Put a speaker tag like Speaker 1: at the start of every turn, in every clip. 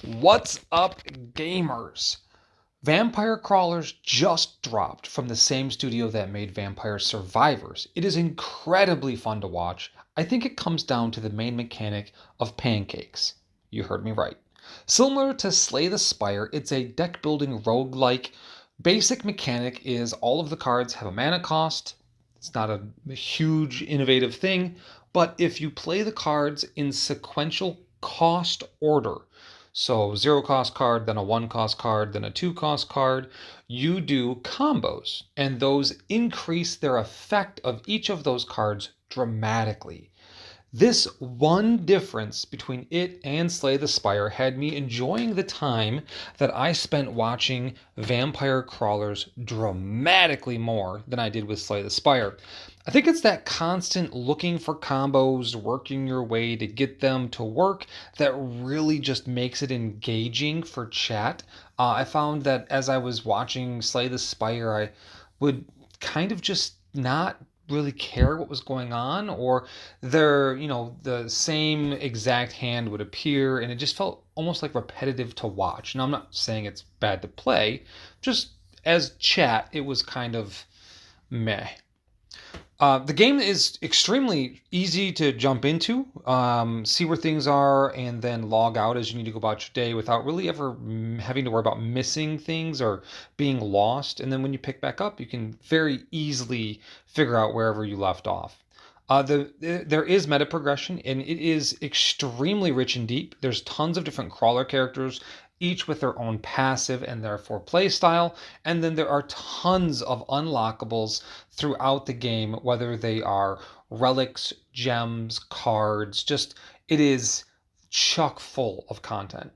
Speaker 1: What's up, gamers? Vampire Crawlers just dropped from the same studio that made Vampire Survivors. It is incredibly fun to watch. I think it comes down to the main mechanic of pancakes. You heard me right. Similar to Slay the Spire, it's a deck building roguelike. Basic mechanic is all of the cards have a mana cost. It's not a huge innovative thing, but if you play the cards in sequential cost order, so zero cost card, then a one cost card, then a two cost card. You do combos, and those increase their effect of each of those cards dramatically. This one difference between it and Slay the Spire had me enjoying the time that I spent watching Vampire Crawlers dramatically more than I did with Slay the Spire. I think it's that constant looking for combos, working your way to get them to work that really just makes it engaging for chat. I found that as I was watching Slay the Spire, I would kind of just not really care what was going on, or the same exact hand would appear and it just felt almost like repetitive to watch. And I'm not saying it's bad to play, just as chat it was kind of meh. The game is extremely easy to jump into, see where things are, and then log out as you need to go about your day without really ever having to worry about missing things or being lost. And then when you pick back up, you can very easily figure out wherever you left off. There is meta progression, and it is extremely rich and deep. There's tons of different crawler characters, each with their own passive and therefore play style. And then there are tons of unlockables throughout the game, whether they are relics, gems, cards. Just it is chock full of content.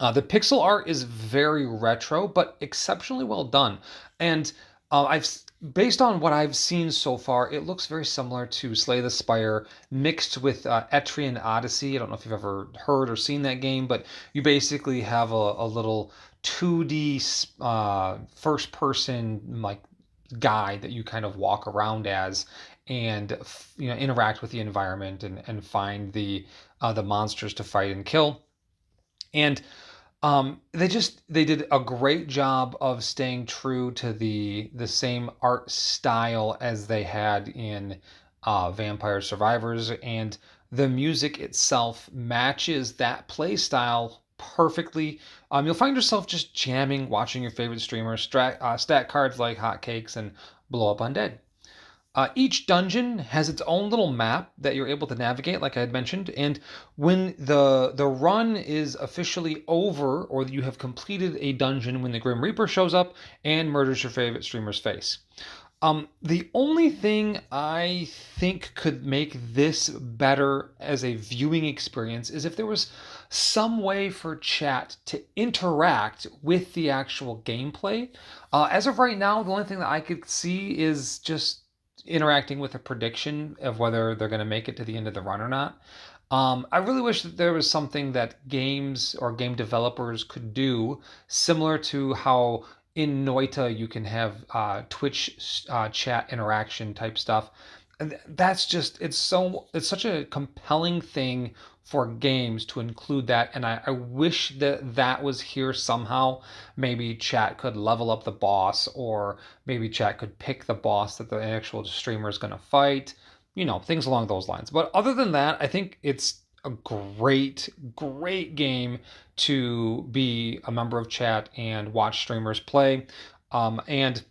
Speaker 1: The pixel art is very retro, but exceptionally well done. And I've based on what I've seen so far, it looks very similar to Slay the Spire mixed with Etrian Odyssey. I don't know if you've ever heard or seen that game, but you basically have a little 2D first person like guy that you kind of walk around as and interact with the environment and find the monsters to fight and kill. And they did a great job of staying true to the same art style as they had in Vampire Survivors, and the music itself matches that play style perfectly. You'll find yourself just jamming, watching your favorite streamers stack cards like hotcakes and blow up undead. Each dungeon has its own little map that you're able to navigate, like I had mentioned. And when the run is officially over, or you have completed a dungeon, when the Grim Reaper shows up and murders your favorite streamer's face. The only thing I think could make this better as a viewing experience is if there was some way for chat to interact with the actual gameplay. As of right now, the only thing that I could see is just interacting with a prediction of whether they're going to make it to the end of the run or not. I really wish that there was something that games or game developers could do, similar to how in Noita you can have Twitch chat interaction type stuff. And that's just it's such a compelling thing for games to include that, and I wish that that was here somehow. Maybe chat could level up the boss, or maybe chat could pick the boss that the actual streamer is going to fight, things along those lines. But other than that, I think it's a great game to be a member of chat and watch streamers play. And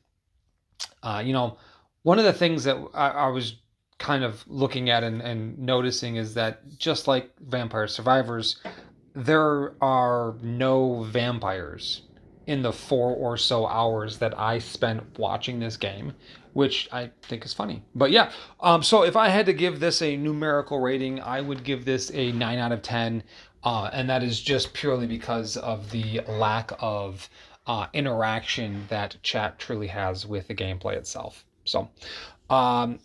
Speaker 1: one of the things that I was kind of looking at and noticing is that just like Vampire Survivors, there are no vampires in the 4 or so hours that I spent watching this game, which I think is funny. But yeah, so if I had to give this a numerical rating, I would give this a 9 out of 10. And that is just purely because of the lack of interaction that chat truly has with the gameplay itself. So,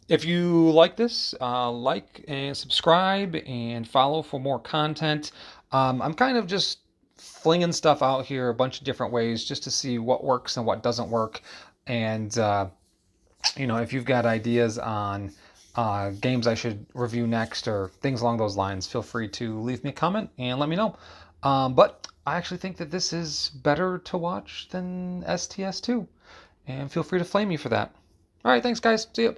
Speaker 1: if you like this, like and subscribe and follow for more content. I'm kind of just flinging stuff out here a bunch of different ways just to see what works and what doesn't work. And, if you've got ideas on games I should review next or things along those lines, feel free to leave me a comment and let me know. But I actually think that this is better to watch than STS2. And feel free to flame me for that. All right, thanks, guys. See you.